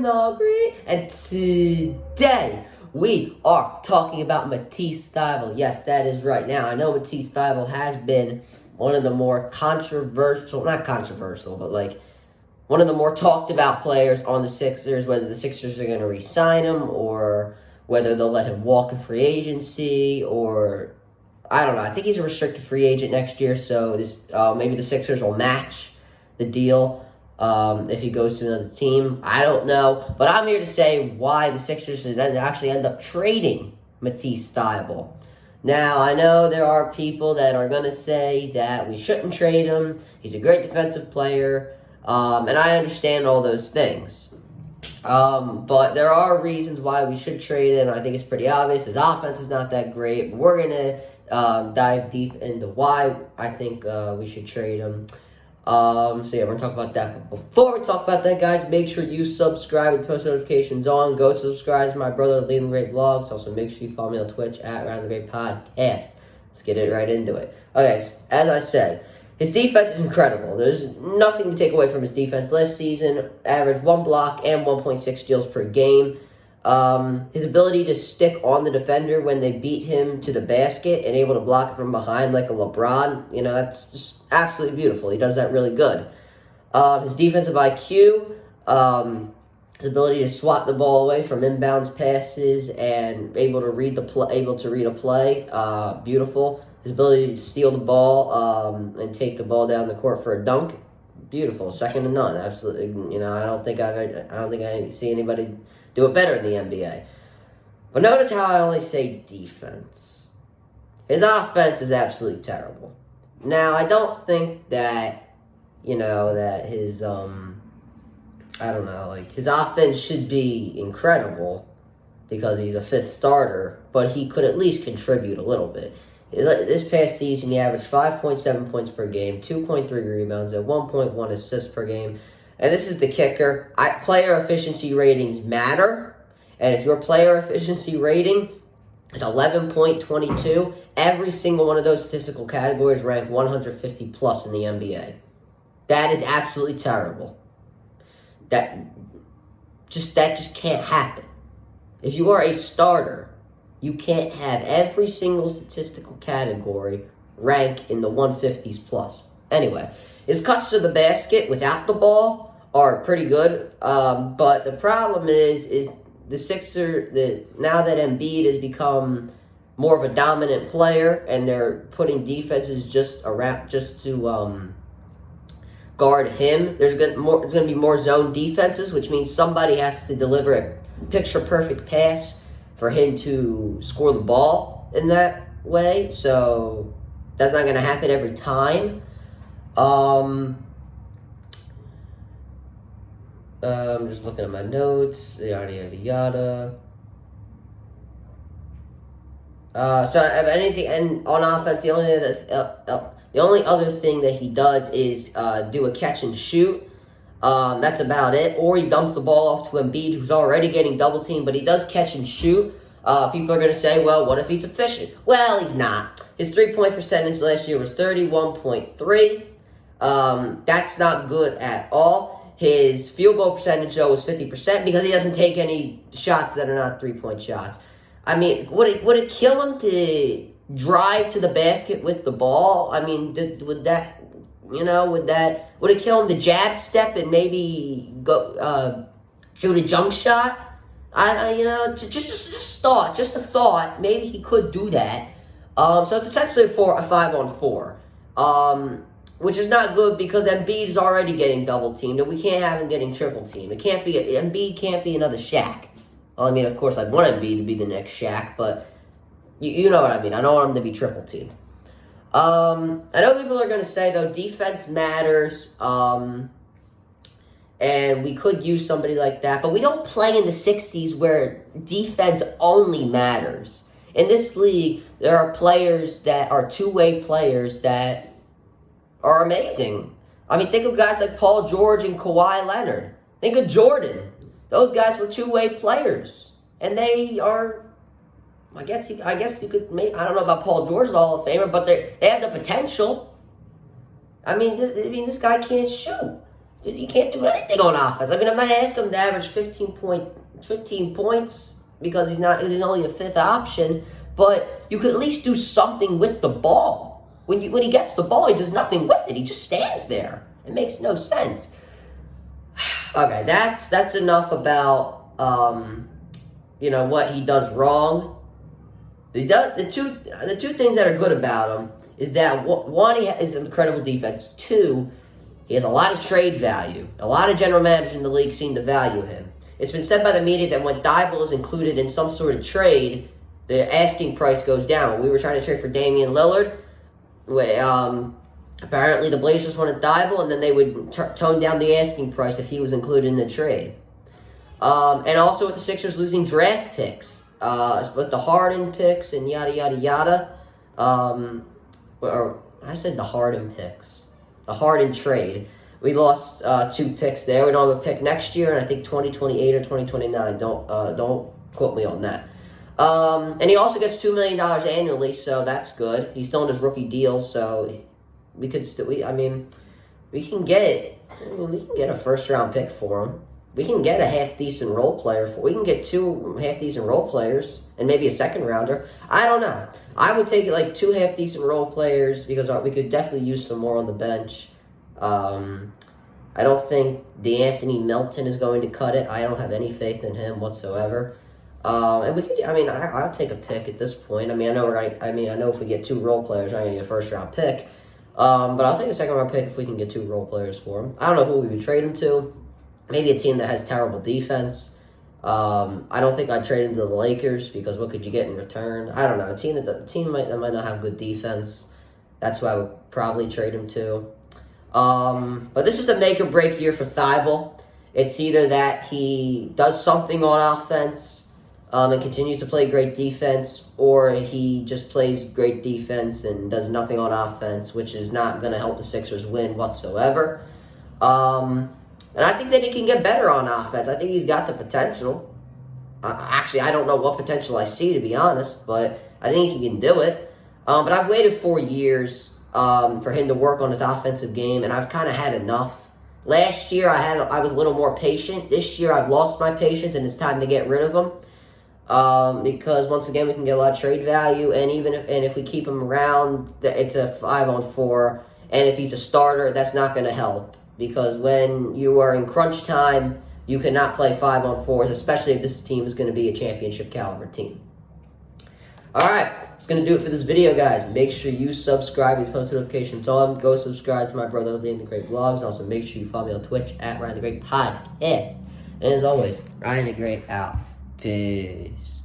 the green. And today, we are talking about Matisse Thybulle. Yes, that is right. Now, I know Matisse Thybulle has been one of the more not controversial, but like one of the more talked about players on the Sixers, whether the Sixers are going to re-sign him or whether they'll let him walk in free agency, or I don't know. I think he's a restricted free agent next year, so this maybe the Sixers will match the deal if he goes to another team. I don't know, but I'm here to say why the Sixers should actually end up trading Matisse Thybulle. Now, I know there are people that are going to say that we shouldn't trade him. He's a great defensive player, and I understand all those things. But there are reasons why we should trade him. I think it's pretty obvious. His offense is not that great. But we're going to dive deep into why I think we should trade him. So yeah, we're going to talk about that. But before we talk about that, guys, make sure you subscribe with post notifications on. Go subscribe to my brother, Leading the Great Vlogs. Also, make sure you follow me on Twitch at Round the Great Podcast. Let's get it right into it. Okay, as I said, his defense is incredible. There's nothing to take away from his defense. Last season, averaged 1 block and 1.6 steals per game. His ability to stick on the defender when they beat him to the basket and able to block it from behind like a LeBron, that's just absolutely beautiful. He does that really good. His defensive IQ, his ability to swat the ball away from inbounds passes and able to read a play, beautiful. His ability to steal the ball and take the ball down the court for a dunk, beautiful, second to none. Absolutely, I don't think I see anybody do it better in the NBA. But notice how I only say defense. His offense is absolutely terrible. Now, I don't think that that his his offense should be incredible because he's a fifth starter, but he could at least contribute a little bit. This past season, he averaged 5.7 points per game, 2.3 rebounds, and 1.1 assists per game. And this is the kicker. Player efficiency ratings matter. And if your player efficiency rating is 11.22, every single one of those statistical categories rank 150 plus in the NBA. That is absolutely terrible. That just can't happen. If you are a starter, you can't have every single statistical category rank in the 150s plus. Anyway, his cuts to the basket without the ball are pretty good. But the problem is the Sixers, now that Embiid has become more of a dominant player and they're putting defenses just to guard him, there's going to be more zone defenses, which means somebody has to deliver a picture-perfect pass for him to score the ball in that way. So that's not going to happen every time. I'm just looking at my notes. Yada, yada, yada. So anything, and on offense, the only other thing that he does is do a catch and shoot. That's about it. Or he dumps the ball off to Embiid, who's already getting double teamed, but he does catch and shoot. People are going to say, well, what if he's efficient? Well, he's not. His three-point percentage last year was 31.3. That's not good at all. His field goal percentage, though, was 50% because he doesn't take any shots that are not three-point shots. I mean, would it kill him to drive to the basket with the ball? I mean, would it kill him to jab step and maybe go shoot a jump shot? Just a thought. Maybe he could do that. So it's essentially a 5-on-4, which is not good because Embiid is already getting double teamed, and we can't have him getting triple teamed. Embiid can't be another Shaq. I mean, of course, I'd want Embiid to be the next Shaq, but you know what I mean. I don't want him to be triple teamed. I know people are going to say, though, defense matters, and we could use somebody like that, but we don't play in the 60s where defense only matters. In this league, there are players that are two-way players that are amazing. I mean, think of guys like Paul George and Kawhi Leonard. Think of Jordan. Those guys were two-way players, and they are, I guess you could, I don't know about Paul George, the Hall of Famer, but they have the potential. I mean, this guy can't shoot. dude, you can't do anything on offense. I mean, I'm not asking him to average 15 points because he's only a fifth option, but you could at least do something with the ball. When he gets the ball, he does nothing with it. He just stands there. It makes no sense. Okay, that's enough about what he does wrong. The two things that are good about him is that one, he has incredible defense. Two, he has a lot of trade value. A lot of general managers in the league seem to value him. It's been said by the media that when Thybulle is included in some sort of trade, the asking price goes down. We were trying to trade for Damian Lillard. Apparently the Blazers wanted Thybulle, and then they would tone down the asking price if he was included in the trade. And also with the Sixers losing draft picks, with the Harden picks and yada, yada, yada. Or I said the Harden picks. The Harden trade. We lost 2 picks there. We don't have a pick next year, and I think 2028 or 2029. Don't quote me on that. And he also gets $2 million annually, so that's good. He's still in his rookie deal, so we can get a first round pick for him. We can get a half-decent role player. We can get 2 half-decent role players and maybe a second-rounder. I don't know. I would take it like 2 half-decent role players because we could definitely use some more on the bench. I don't think DeAnthony Melton is going to cut it. I don't have any faith in him whatsoever. And we could. I'll take a pick at this point. I know if we get 2 role players, we're not going to get a first-round pick. But I'll take a second-round pick if we can get 2 role players for him. I don't know who we would trade him to. Maybe a team that has terrible defense. I don't think I'd trade him to the Lakers because what could you get in return? I don't know. A team that might not have good defense. That's who I would probably trade him to. But this is a make or break year for Thybulle. It's either that he does something on offense and continues to play great defense, or he just plays great defense and does nothing on offense, which is not going to help the Sixers win whatsoever. And I think that he can get better on offense. I think he's got the potential. Actually, I don't know what potential I see, to be honest, but I think he can do it. But I've waited 4 years for him to work on his offensive game, and I've kind of had enough. Last year, I was a little more patient. This year, I've lost my patience, and it's time to get rid of him. Because, once again, we can get a lot of trade value, and if we keep him around, it's a 5-on-4, and if he's a starter, that's not going to help. Because when you are in crunch time, you cannot play 5-on-4s, especially if this team is going to be a championship caliber team. Alright, that's going to do it for this video, guys. Make sure you subscribe and post notifications on. Go subscribe to my brother, Ryan the Great Vlogs. And also make sure you follow me on Twitch at Ryan the Great Podcast. And as always, Ryan the Great out. Peace.